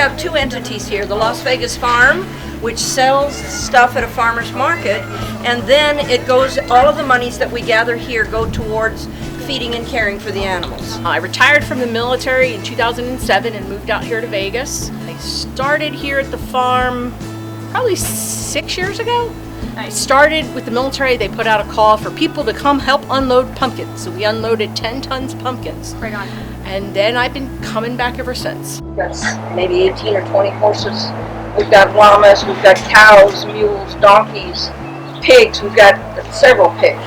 have two entities here, the Las Vegas Farm, which sells stuff at a farmer's market, and then it goes, all of the monies that we gather here go towards feeding and caring for the animals. I retired from the military in 2007 and moved out here to Vegas. I started here at the farm probably 6 years ago. I started with the military. They put out a call for people to come help unload pumpkins. So we unloaded 10 tons of pumpkins. Right on. And then I've been coming back ever since. We've got maybe 18 or 20 horses. We've got llamas, we've got cows, mules, donkeys, pigs. We've got several pigs.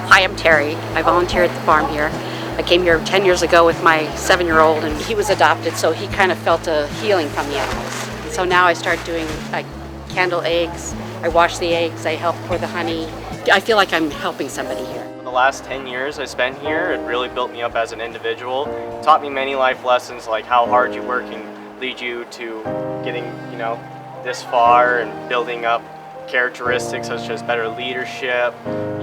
Hi, I'm Terry. I volunteer at the farm here. I came here 10 years ago with my 7-year-old, and he was adopted, so he kind of felt a healing from the animals. And so now I start doing like candle eggs. I wash the eggs, I help pour the honey. I feel like I'm helping somebody here. The last 10 years I spent here, it really built me up as an individual. It taught me many life lessons, like how hard you work can lead you to getting, this far, and building up characteristics such as better leadership,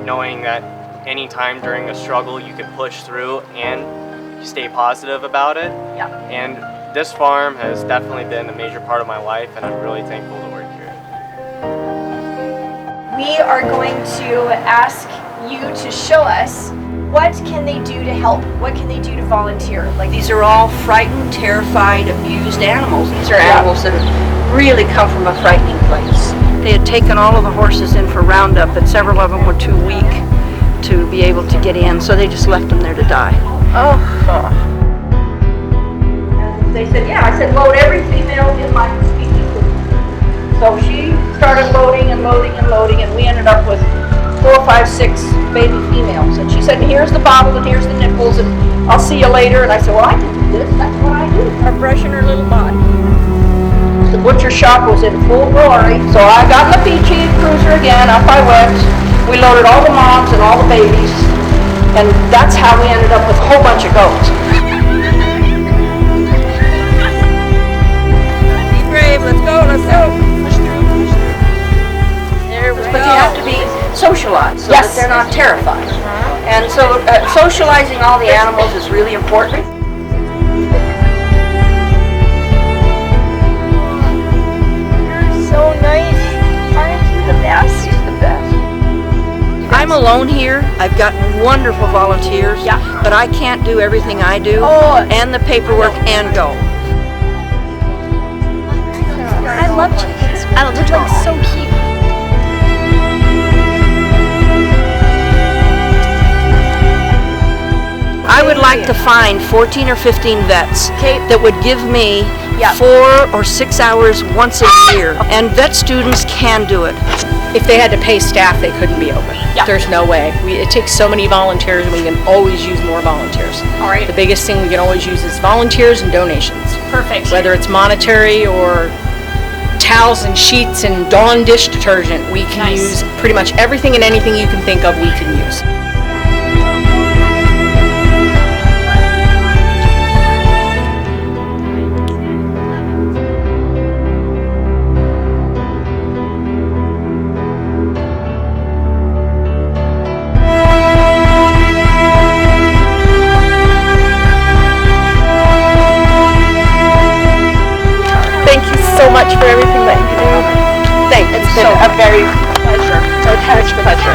knowing that any time during a struggle you can push through and stay positive about it. Yeah. And this farm has definitely been a major part of my life, and I'm really thankful to work here. We are going to ask you to show us what can they do to help? What can they do to volunteer? Like These are all frightened, terrified, abused animals. These are animals that have really come from a frightening place. They had taken all of the horses in for roundup, but several of them were too weak to be able to get in, so they just left them there to die. oh, And they said, yeah, I said, load every female in my species. So she started loading and loading and loading, and we ended up with 4, 5, 6 baby females. And she said, here's the bottle and here's the nipples, and I'll see you later. And I said, well, I can do this. That's what I do. I'm brushing her little body. The butcher shop was in full glory, so I got in the Peachy Cruiser again, up I went. We loaded all the moms and all the babies, and that's how we ended up with a whole bunch of goats. Be brave, let's go, let's go. There we go. But you have to be socialized so that they're not terrified. And so socializing all the animals is really important. so nice. Aren't you the best? She's the best. I'm alone here. I've got wonderful volunteers, but I can't do everything I do, and the paperwork and go. I love chickens. They're like so cute. I would like to find 14 or 15 vets that would give me 4 or 6 hours once a year, and vet students can do it. If they had to pay staff, they couldn't be open. There's no way. It takes so many volunteers, and we can always use more volunteers. All right. The biggest thing we can always use is volunteers and donations. Perfect. Whether it's monetary or towels and sheets and Dawn dish detergent, we can use pretty much everything and anything you can think of we can use. So much for everything that you do. Thanks. It's been a very pleasure. A huge pleasure.